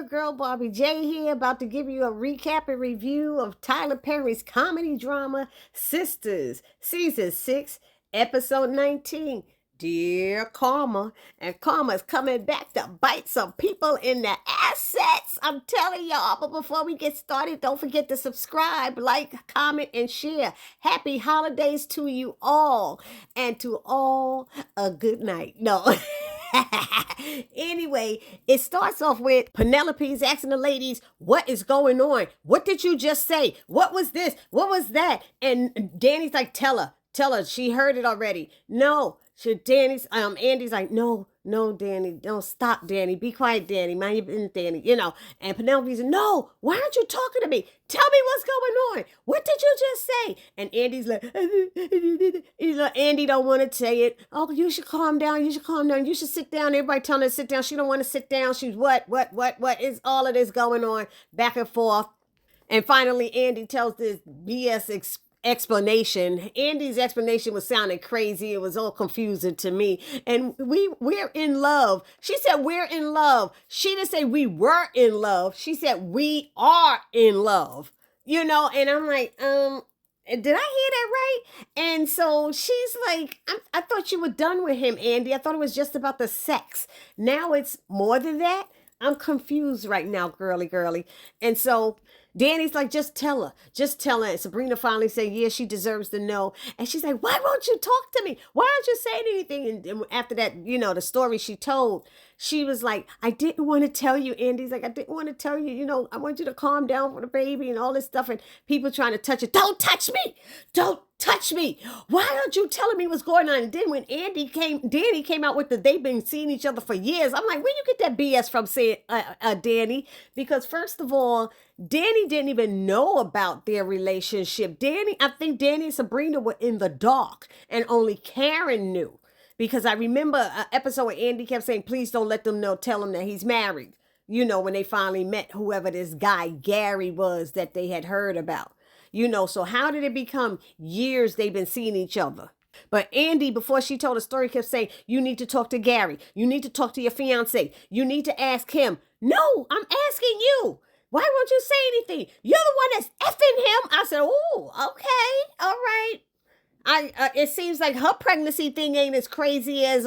your girl Barbie J here, about to give you a recap and review of Tyler Perry's comedy drama Sisters, Season 6, Episode 19. Dear Karma. And Karma's coming back to bite some people in the assets. I'm telling y'all. But before we get started, don't forget to subscribe, like, comment, and share. Happy holidays to you all. And to all, a good night. No. Anyway, it starts off with Penelope's asking the ladies, what is going on? What did you just say? What was this? What was that? And Danny's like, tell her, she heard it already. No. Andy's like, no, Danny, don't stop, Danny. Be quiet, Danny. Mind your business, Danny. And Penelope's like, no, why aren't you talking to me? Tell me what's going on. What did you just say? And Andy's like, Andy don't want to say it. Oh, you should calm down. You should sit down. Everybody telling her to sit down. She don't want to sit down. She's what is all of this going on? Back and forth. And finally, Andy tells this BS explanation. Andy's explanation was sounding crazy. It was all confusing to me. And we're in love. She said we're in love. She didn't say we were in love. She said we are in love. And I'm like, did I hear that right? And so she's like, I thought you were done with him, Andy. I thought it was just about the sex. Now it's more than that. I'm confused right now, girly. And so Danny's like, just tell her. And Sabrina finally said, yeah, she deserves to know. And she's like, why won't you talk to me? Why aren't you saying anything? And after that, the story she told, she was like, I didn't want to tell you, Andy's like, I didn't want to tell you, I want you to calm down for the baby and all this stuff. And people trying to touch it. Don't touch me. Don't touch me. Why aren't you telling me what's going on? And then when Danny came out with they've been seeing each other for years. I'm like, where you get that BS from, saying Danny? Because first of all, Danny didn't even know about their relationship. I think Danny and Sabrina were in the dark and only Karen knew. Because I remember an episode where Andy kept saying, please don't let them know, tell him that he's married. When they finally met whoever this guy Gary was that they had heard about. So how did it become years they've been seeing each other? But Andy, before she told the story, kept saying, you need to talk to Gary. You need to talk to your fiance. You need to ask him. No, I'm asking you. Why won't you say anything? You're the one that's effing him. I said, oh, okay, all right. It seems like her pregnancy thing ain't as crazy as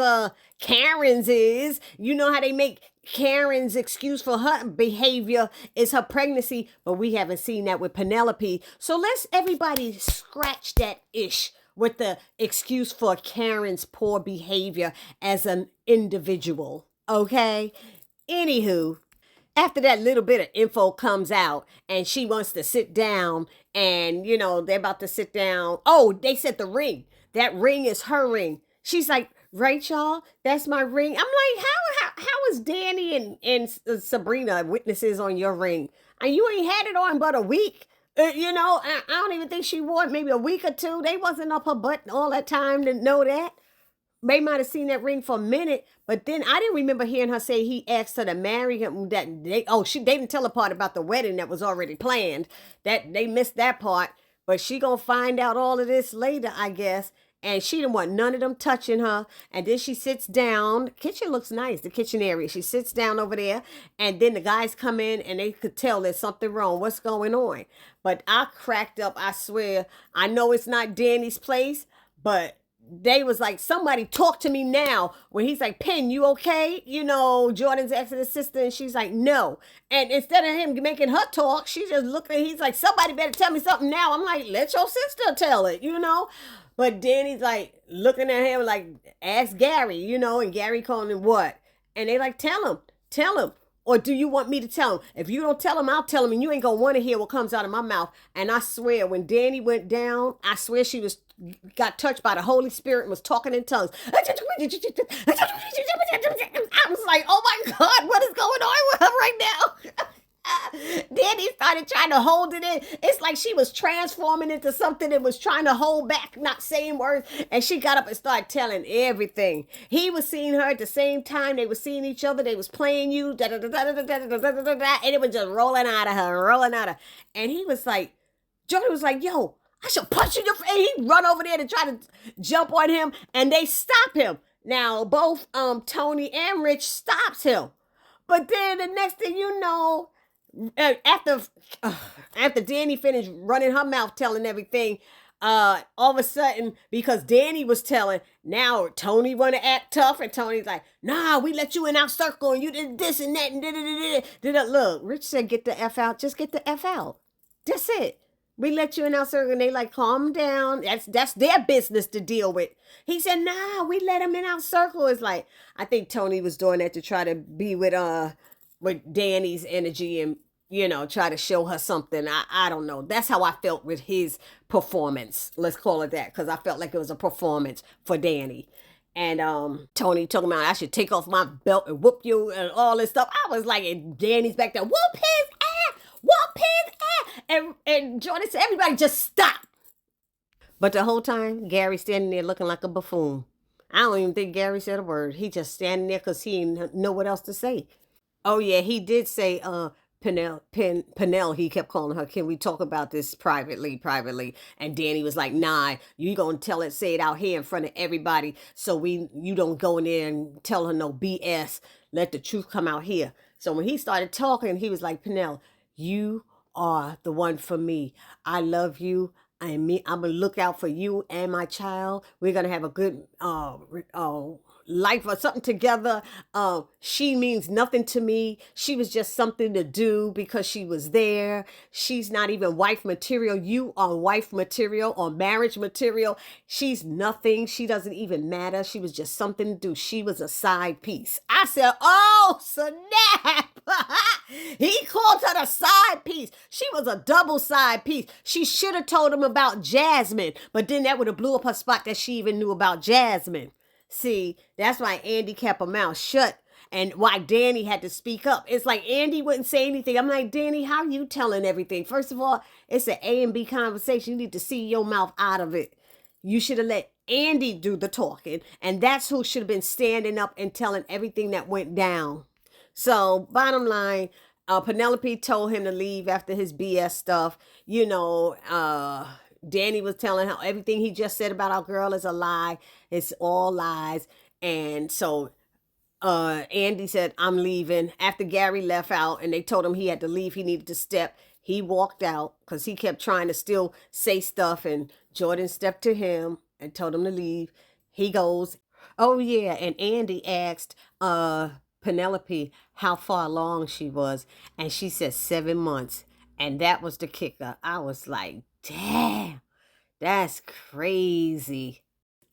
Karen's is. You know how they make Karen's excuse for her behavior is her pregnancy, but we haven't seen that with Penelope. So let's everybody scratch that ish with the excuse for Karen's poor behavior as an individual. Okay? Anywho, after that little bit of info comes out and she wants to sit down and, they're about to sit down. Oh, they said the ring. That ring is her ring. She's like, right, y'all? That's my ring. I'm like, how is Danny and Sabrina witnesses on your ring? And you ain't had it on but a week. I don't even think she wore it maybe a week or two. They wasn't up her butt all that time to know that. They might have seen that ring for a minute, but then I didn't remember hearing her say he asked her to marry him. They didn't tell the part about the wedding that was already planned. That they missed that part, but she gonna find out all of this later, I guess. And she didn't want none of them touching her. And then she sits down. The kitchen looks nice, the kitchen area. She sits down over there. And then the guys come in and they could tell there's something wrong. What's going on? But I cracked up, I swear. I know it's not Danny's place, but they was like, somebody talk to me now. When he's like, Penn, you okay? Jordan's asking his sister and she's like, no. And instead of him making her talk, she just looked at he's like, somebody better tell me something now. I'm like, let your sister tell it, But Danny's like looking at him like, ask Gary, and Gary calling him what? And they like, tell him. Or do you want me to tell him? If you don't tell him, I'll tell him, and you ain't gonna want to hear what comes out of my mouth. And I swear, when Danny went down, I swear she got touched by the Holy Spirit and was talking in tongues. I was like, oh my God, what is going on with her right now? Danny started trying to hold it in. It's like she was transforming into something that was trying to hold back, not saying words. And she got up and started telling everything. He was seeing her at the same time. They were seeing each other. They was playing you. And it was just rolling out of her. And he was like, Jordan was like, yo, I should punch you in your face. He run over there to try to jump on him. And they stop him. Now, both Tony and Rich stops him. But then the next thing you know, after after Danny finished running her mouth telling everything, all of a sudden, because Danny was telling, now Tony want to act tough, and Tony's like, nah, we let you in our circle and you did this and that and da. Look, Rich said get the F out. Just get the F out. That's it. We let you in our circle, and they like, calm down. That's their business to deal with. He said, nah, we let him in our circle. It's like, I think Tony was doing that to try to be with Danny's energy and, try to show her something. I don't know. That's how I felt with his performance. Let's call it that, because I felt like it was a performance for Danny. And Tony talking about I should take off my belt and whoop you and all this stuff. I was like, and Danny's back there, whoop his ass, whoop his ass. And Jordan said, everybody just stop. But the whole time, Gary's standing there looking like a buffoon. I don't even think Gary said a word. He just standing there because he didn't know what else to say. Oh yeah, he did say, Penel, he kept calling her, can we talk about this privately? And Danny was like, nah, you gonna say it out here in front of everybody, so you don't go in there and tell her no BS. Let the truth come out here. So when he started talking, he was like, Penel, you are the one for me. I love you. I'm gonna look out for you and my child. We're gonna have a good life or something together. She means nothing to me. She was just something to do because she was there. She's not even wife material. You are wife material or marriage material. She's nothing. She doesn't even matter. She was just something to do. She was a side piece. I said, oh, snap. He called her the side piece. She was a double side piece. She should have told him about Jasmine, but then that would have blew up her spot that she even knew about Jasmine. See, that's why Andy kept her mouth shut and why Danny had to speak up. It's like Andy wouldn't say anything. I'm like, Danny, how are you telling everything? First of all, it's an A and B conversation. You need to see your mouth out of it. You should have let Andy do the talking, and that's who should have been standing up and telling everything that went down. So, bottom line, Penelope told him to leave after his BS stuff. Danny was telling her everything he just said about our girl is a lie. It's all lies. And so Andy said, I'm leaving. After Gary left out and they told him he had to leave, he needed to step, he walked out because he kept trying to still say stuff. And Jordan stepped to him and told him to leave. He goes, oh yeah. And Andy asked Penelope how far along she was. And she said 7 months. And that was the kicker. I was like, damn, that's crazy.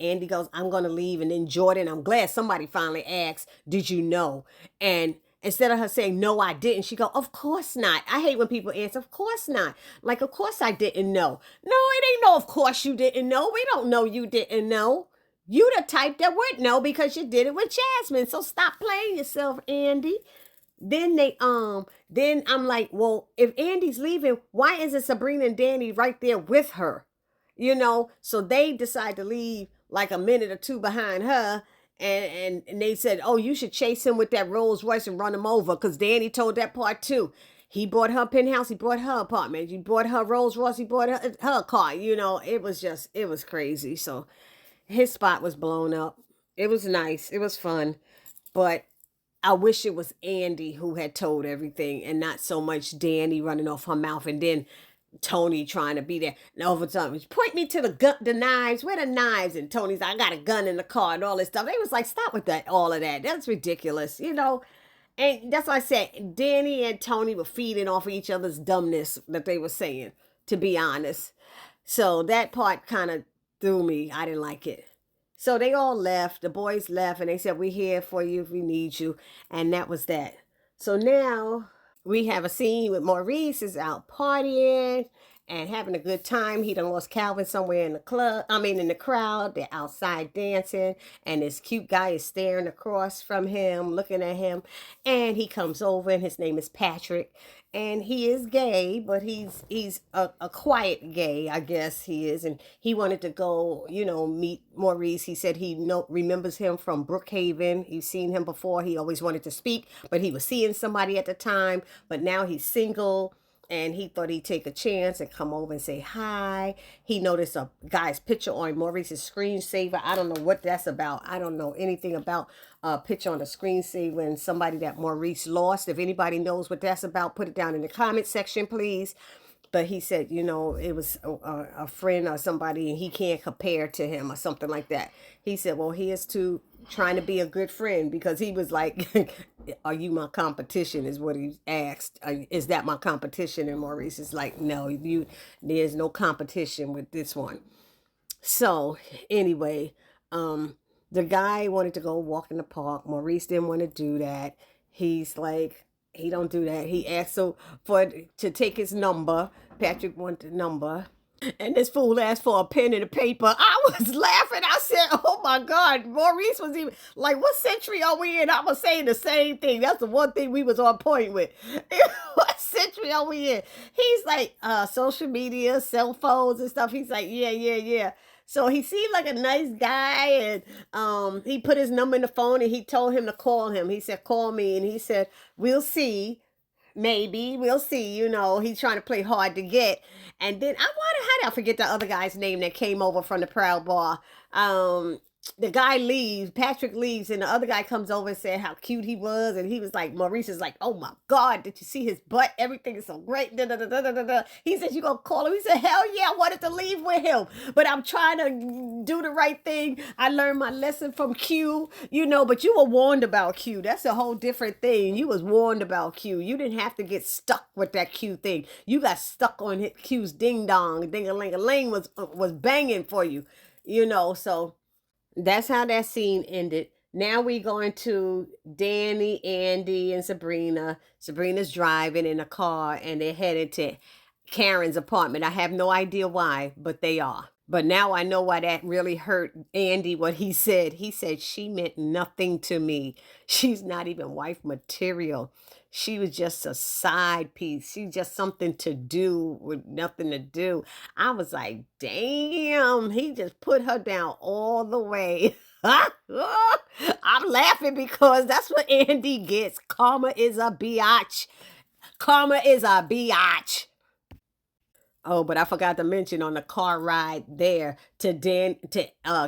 Andy goes, I'm going to leave. And then Jordan, I'm glad somebody finally asked, did you know? And instead of her saying, no, I didn't, she go, of course not. I hate when people answer, of course not. Like, of course I didn't know. No, it ain't no, of course you didn't know. We don't know you didn't know. You the type that would know because you did it with Jasmine. So stop playing yourself, Andy. Then then I'm like, well, if Andy's leaving, why isn't Sabrina and Danny right there with her? So they decide to leave like a minute or two behind her. And they said, oh, you should chase him with that Rolls Royce and run him over. Because Danny told that part too. He bought her penthouse. He bought her apartment. He bought her Rolls Royce. He bought her car. It was crazy. So his spot was blown up. It was nice. It was fun. But I wish it was Andy who had told everything and not so much Danny running off her mouth and then Tony trying to be there. And over time, point me to the knives. Where the knives? And Tony's like, I got a gun in the car and all this stuff. They was like, stop with all of that. That's ridiculous, And that's why I said Danny and Tony were feeding off of each other's dumbness that they were saying, to be honest. So that part kind of threw me. I didn't like it. So they all left. The boys left and they said, we're here for you if we need you. And that was that. So now we have a scene with Maurice is out partying and having a good time. He done lost Calvin somewhere in the crowd. They're outside dancing. And this cute guy is staring across from him, looking at him. And he comes over and his name is Patrick. And he is gay, but he's a quiet gay, I guess he is. And he wanted to go, meet Maurice. He said he remembers him from Brookhaven. He's seen him before. He always wanted to speak, but he was seeing somebody at the time. But now he's single and he thought he'd take a chance and come over and say hi. He noticed a guy's picture on Maurice's screensaver. I don't know what that's about. I don't know anything about a picture on the screensaver and somebody that Maurice lost. If anybody knows what that's about, put it down in the comment section, please. But he said, it was a friend or somebody and he can't compare to him or something like that. He said, well, here's to trying to be a good friend, because he was like, are you my competition, is what he asked. Is that my competition? And Maurice is like, no, there's no competition with this one. So anyway, the guy wanted to go walk in the park. Maurice didn't want to do that. He's like, he don't do that. He asked to take his number. Patrick wanted the number. And this fool asked for a pen and a paper. I was laughing. I said, oh my God. Maurice was even like, what century are we in? I was saying the same thing. That's the one thing we was on point with. What century are we in? He's like, social media, cell phones and stuff. He's like, yeah. So he seemed like a nice guy, and he put his number in the phone and he told him to call him. He said, call me. And he said, we'll see. Maybe we'll see. He's trying to play hard to get. And then how did I forget the other guy's name that came over from the Proud Bar? The guy leaves, Patrick leaves, and the other guy comes over and said how cute he was. And he was like, Maurice is like, oh my God, did you see his butt? Everything is so great. Da, da, da, da, da, da. He said, you gonna call him? He said, hell yeah, I wanted to leave with him, but I'm trying to do the right thing. I learned my lesson from Q, but you were warned about Q. That's a whole different thing. You was warned about Q. You didn't have to get stuck with that Q thing. You got stuck on Q's ding dong. Ding-a-ling-a-ling was banging for you, so that's how that scene ended. Now we going to Danny, Andy, and Sabrina. Sabrina's driving in a car and they're headed to Karen's apartment. I have no idea why, but they are. But now I know why that really hurt Andy, what he said. He said she meant nothing to me. She's not even wife material. She was just a side piece. She's just something to do with nothing to do. I was like, damn, he just put her down all the way. I'm laughing because that's what Andy gets. Karma is a biatch. Karma is a biatch. Oh, but I forgot to mention on the car ride there to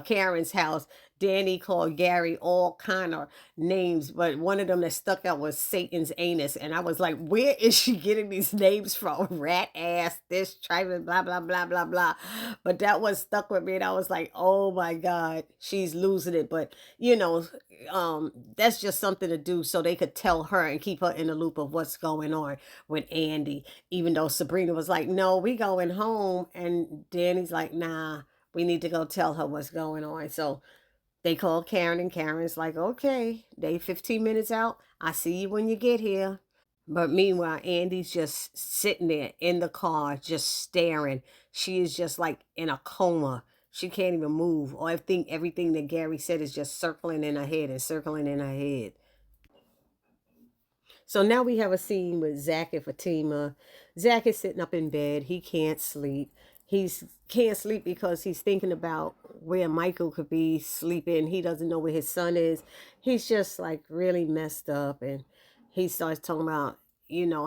Karen's house, Danny called Gary all kind of names, but one of them that stuck out was Satan's anus. And I was like, where is she getting these names from? Rat ass, this, tribal, blah, blah, blah, blah, blah. But that one stuck with me. And I was like, oh my God, she's losing it. But, that's just something to do so they could tell her and keep her in the loop of what's going on with Andy. Even though Sabrina was like, no, we going home. And Danny's like, nah, we need to go tell her what's going on. So they called Karen, and Karen's like, okay, they 15 minutes out. I see you when you get here. But meanwhile, Andy's just sitting there in the car, just staring. She is just like in a coma. She can't even move. Or I think everything that Gary said is just circling in her head and circling in her head. So now we have a scene with Zach and Fatima. Zach is sitting up in bed. He can't sleep. Can't sleep because he's thinking about where Michael could be sleeping. He doesn't know where his son is. He's just like really messed up. And he starts talking about,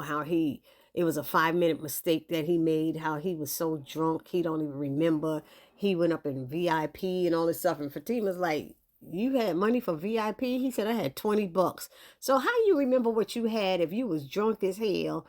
how it was a 5-minute mistake that he made, how he was so drunk, he don't even remember. He went up in VIP and all this stuff. And Fatima's like, you had money for VIP? He said, I had $20. So how you remember what you had if you was drunk as hell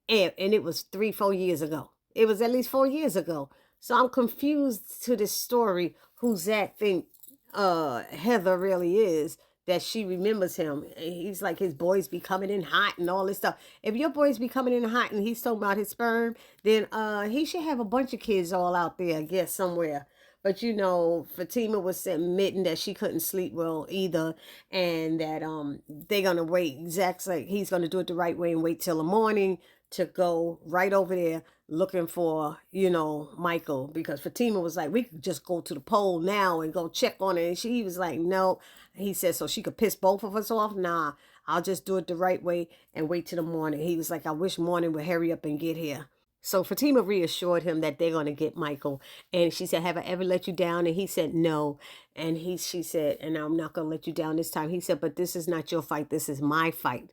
and it was 3-4 years ago? It was at least 4 years ago. So I'm confused to this story who Zach think Heather really is, that she remembers him. He's like, his boys be coming in hot and all this stuff. If your boys be coming in hot and he's talking about his sperm, then he should have a bunch of kids all out there, I guess, somewhere. But Fatima was admitting that she couldn't sleep well either, and that they're gonna wait. Zach's like, he's gonna do it the right way and wait till the morning to go right over there looking for, Michael, because Fatima was like, we could just go to the pole now and go check on it. And he was like, no. He said, so she could piss both of us off? Nah, I'll just do it the right way and wait till the morning. He was like, I wish morning would hurry up and get here. So Fatima reassured him that they're going to get Michael. And she said, have I ever let you down? And he said, no. And she said, and I'm not going to let you down this time. He said, but this is not your fight. This is my fight.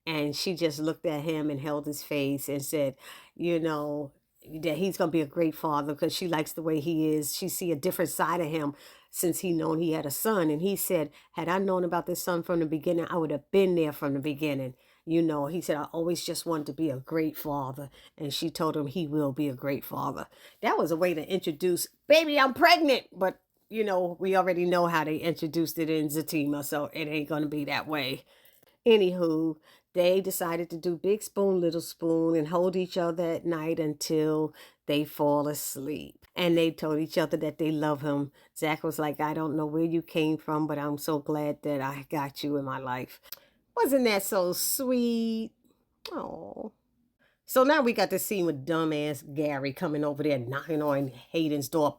And she just looked at him and held his face and said, you know, that he's going to be a great father because she likes the way he is. She see a different side of him since he known he had a son. And he said, had I known about this son from the beginning, I would have been there from the beginning. You know, he said, I always just wanted to be a great father. And she told him he will be a great father. That was a way to introduce, baby, I'm pregnant. But, you know, we already know how they introduced it in Zatima, so it ain't going to be that way. Anywho, they decided to do big spoon, little spoon and hold each other at night until they fall asleep. And they told each other that they love him. Zach was like, I don't know where you came from, but I'm so glad that I got you in my life. Wasn't that so sweet? Oh. So now we got this scene with dumbass Gary coming over there knocking on Hayden's door.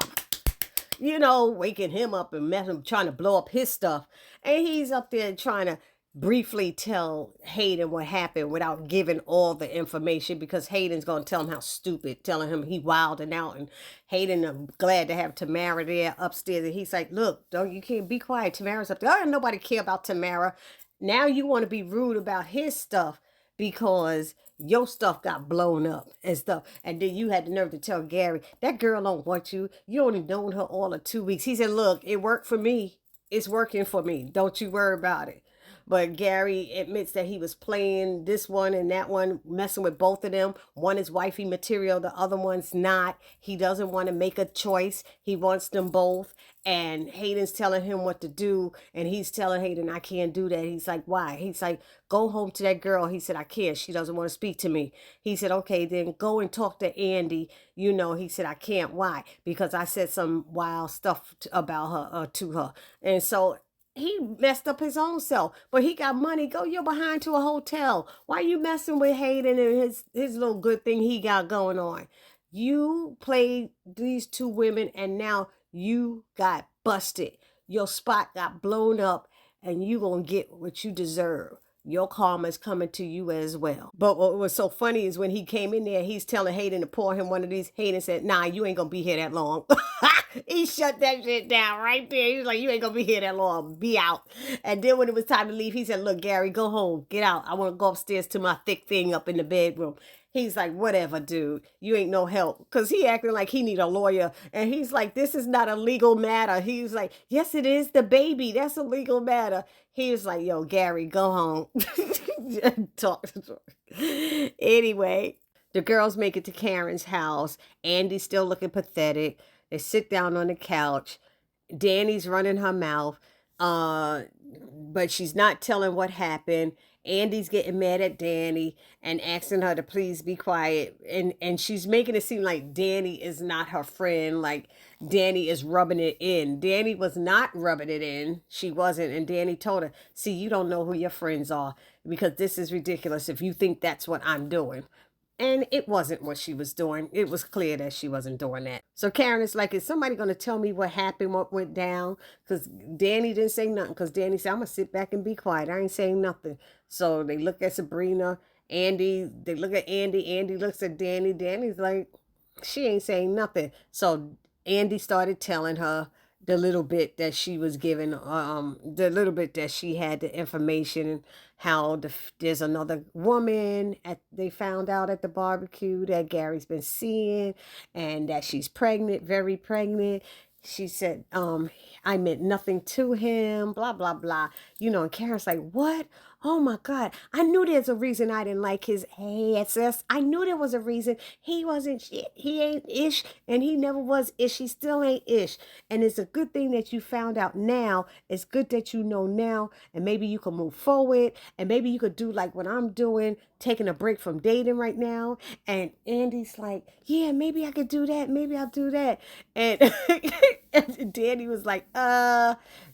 You know, waking him up and him trying to blow up his stuff. And he's up there trying to briefly tell Hayden what happened without giving all the information because Hayden's going to tell him how stupid, telling him he wilding out. And Hayden, I'm glad to have Tamara there upstairs. And he's like, look, you can't be quiet. Tamara's up there. Oh, nobody care about Tamara. Now you want to be rude about his stuff because your stuff got blown up and stuff. And then you had the nerve to tell Gary, that girl don't want you. You only known her all of 2 weeks. He said, look, it worked for me. It's working for me. Don't you worry about it. But Gary admits that he was playing this one and that one, messing with both of them. One is wifey material, the other one's not. He doesn't want to make a choice. He wants them both. And Hayden's telling him what to do. And he's telling Hayden, I can't do that. He's like, why? He's like, go home to that girl. He said, I can't. She doesn't want to speak to me. He said, okay, then go and talk to Andy. You know, he said, I can't. Why? Because I said some wild stuff about her to her. And so he messed up his own self, but he got money. Go your behind to a hotel. Why you messing with Hayden and his little good thing he got going on? You played these two women and now you got busted. Your spot got blown up and you gonna get what you deserve. Your karma's coming to you as well. But what was so funny is when he came in there, he's telling Hayden to pour him one of these. Hayden said, nah, you ain't gonna be here that long. He shut that shit down right there. He was like, you ain't gonna be here that long. Be out. And then when it was time to leave, he said, look, Gary, go home. Get out. I want to go upstairs to my thick thing up in the bedroom. He's like, whatever, dude. You ain't no help. Because he acting like he need a lawyer. And he's like, this is not a legal matter. He was like, yes, it is. The baby. That's a legal matter. He was like, yo, Gary, go home. Talk. Anyway, the girls make it to Karen's house. Andy's still looking pathetic. They sit down on the couch. Danny's running her mouth. But she's not telling what happened. Andy's getting mad at Danny and asking her to please be quiet. And she's making it seem like Danny is not her friend. Like Danny is rubbing it in. Danny was not rubbing it in. She wasn't. And Danny told her, see, you don't know who your friends are because this is ridiculous if you think that's what I'm doing. And it wasn't what she was doing. It was clear that she wasn't doing that. So Karen is like, is somebody going to tell me what happened, what went down? Because Danny didn't say nothing. Because Danny said, I'm going to sit back and be quiet. I ain't saying nothing. So they look at Sabrina. Andy, they look at Andy. Andy looks at Danny. Danny's like, she ain't saying nothing. So Andy started telling her the little bit that she was given, the little bit that she had the information and how there's another woman they found out at the barbecue that Gary's been seeing and that she's pregnant, very pregnant. She said, I meant nothing to him, blah, blah, blah. You know, and Karen's like, what? Oh my God. I knew there's a reason I didn't like his ass. I knew there was a reason. He wasn't shit. He ain't ish. And he never was ish. He still ain't ish. And it's a good thing that you found out now. It's good that you know now. And maybe you can move forward. And maybe you could do like what I'm doing, taking a break from dating right now. And Andy's like, yeah, maybe I could do that. Maybe I'll do that. And Danny was like,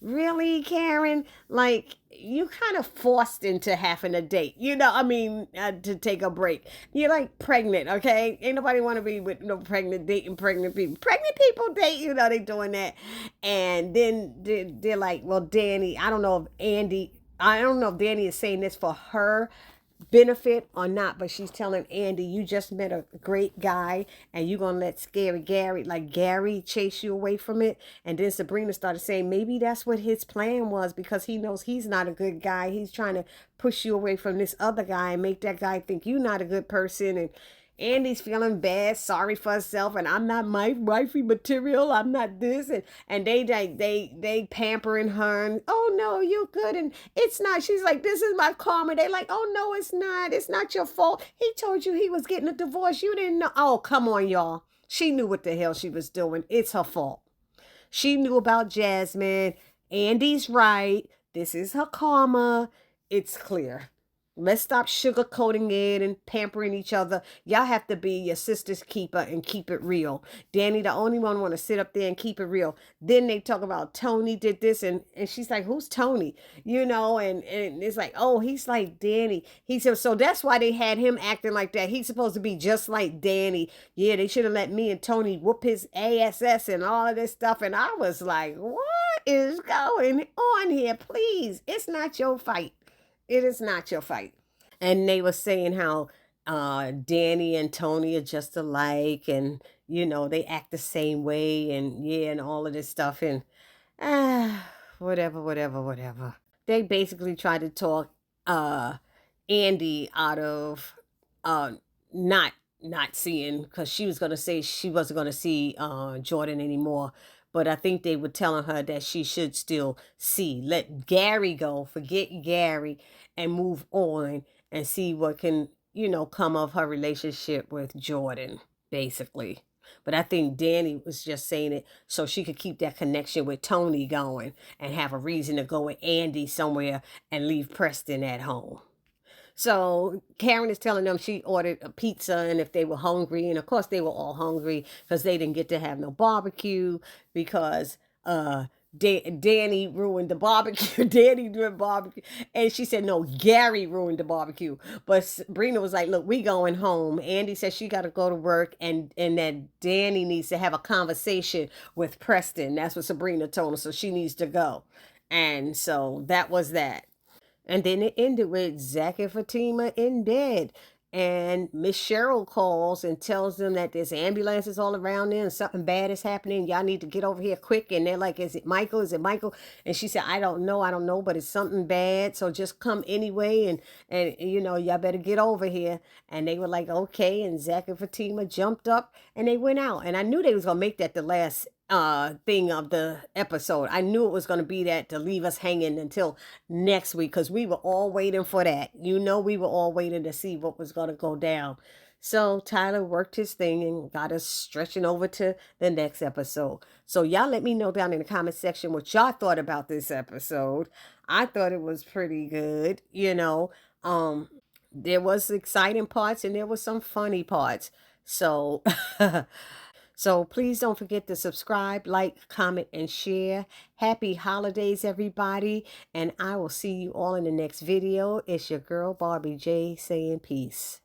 really, Karen? Like, you kind of forced into having a date, you know, I mean, to take a break. You're like pregnant, okay? Ain't nobody want to be with no pregnant, dating pregnant people. Pregnant people date, you know, they doing that. And then they're like, well, Danny, I don't know if Danny is saying this for her, benefit or not, but she's telling Andy, you just met a great guy and you're gonna let scary Gary, like Gary, chase you away from it. And then Sabrina started saying maybe that's what his plan was, because he knows he's not a good guy. He's trying to push you away from this other guy and make that guy think you're not a good person. And Andy's feeling bad, sorry for herself, and I'm not my wifey material. I'm not this, and they pampering her, and oh no, you're good, and it's not. She's like, this is my karma. They like, oh no, it's not. It's not your fault. He told you he was getting a divorce. You didn't know. Oh, come on, y'all. She knew what the hell she was doing. It's her fault. She knew about Jasmine. Andy's right. This is her karma. It's clear. Let's stop sugarcoating it and pampering each other. Y'all have to be your sister's keeper and keep it real. Danny, the only one, want to sit up there and keep it real. Then they talk about Tony did this, and she's like, who's Tony? You know, and it's like, oh, he's like Danny. He said, so that's why they had him acting like that. He's supposed to be just like Danny. Yeah, they should have let me and Tony whoop his ass and all of this stuff. And I was like, what is going on here? Please, it's not your fight. It is not your fight. And they were saying how Danny and Tony are just alike, and you know they act the same way, and yeah, and all of this stuff, and whatever. They basically tried to talk Andy out of uh not not seeing, because she was gonna say she wasn't gonna see Jordan anymore. But I think they were telling her that she should still see. Let Gary go, forget Gary, and move on and see what can, come of her relationship with Jordan, basically. But I think Danny was just saying it so she could keep that connection with Tony going and have a reason to go with Andy somewhere and leave Preston at home. So Karen is telling them she ordered a pizza and if they were hungry. And of course they were all hungry because they didn't get to have no barbecue because Danny ruined the barbecue. Danny doing barbecue. And she said, no, Gary ruined the barbecue. But Sabrina was like, look, we going home. Andy said she got to go to work and that Danny needs to have a conversation with Preston. That's what Sabrina told her. So she needs to go. And so that was that. And then it ended with Zach and Fatima in bed. And Miss Cheryl calls and tells them that there's ambulances all around there and something bad is happening. Y'all need to get over here quick. And they're like, is it Michael? Is it Michael? And she said, I don't know, but it's something bad. So just come anyway. And y'all better get over here. And they were like, okay. And Zach and Fatima jumped up and they went out. And I knew they was going to make that the last thing of the episode. I knew it was going to be that to leave us hanging until next week because we were all waiting for that. We were all waiting to see what was going to go down. So Tyler worked his thing and got us stretching over to the next episode. So y'all let me know down in the comment section what y'all thought about this episode. I thought it was pretty good. There was exciting parts and there was some funny parts. So So please don't forget to subscribe, like, comment, and share. Happy holidays, everybody. And I will see you all in the next video. It's your girl, Barbie J, saying peace.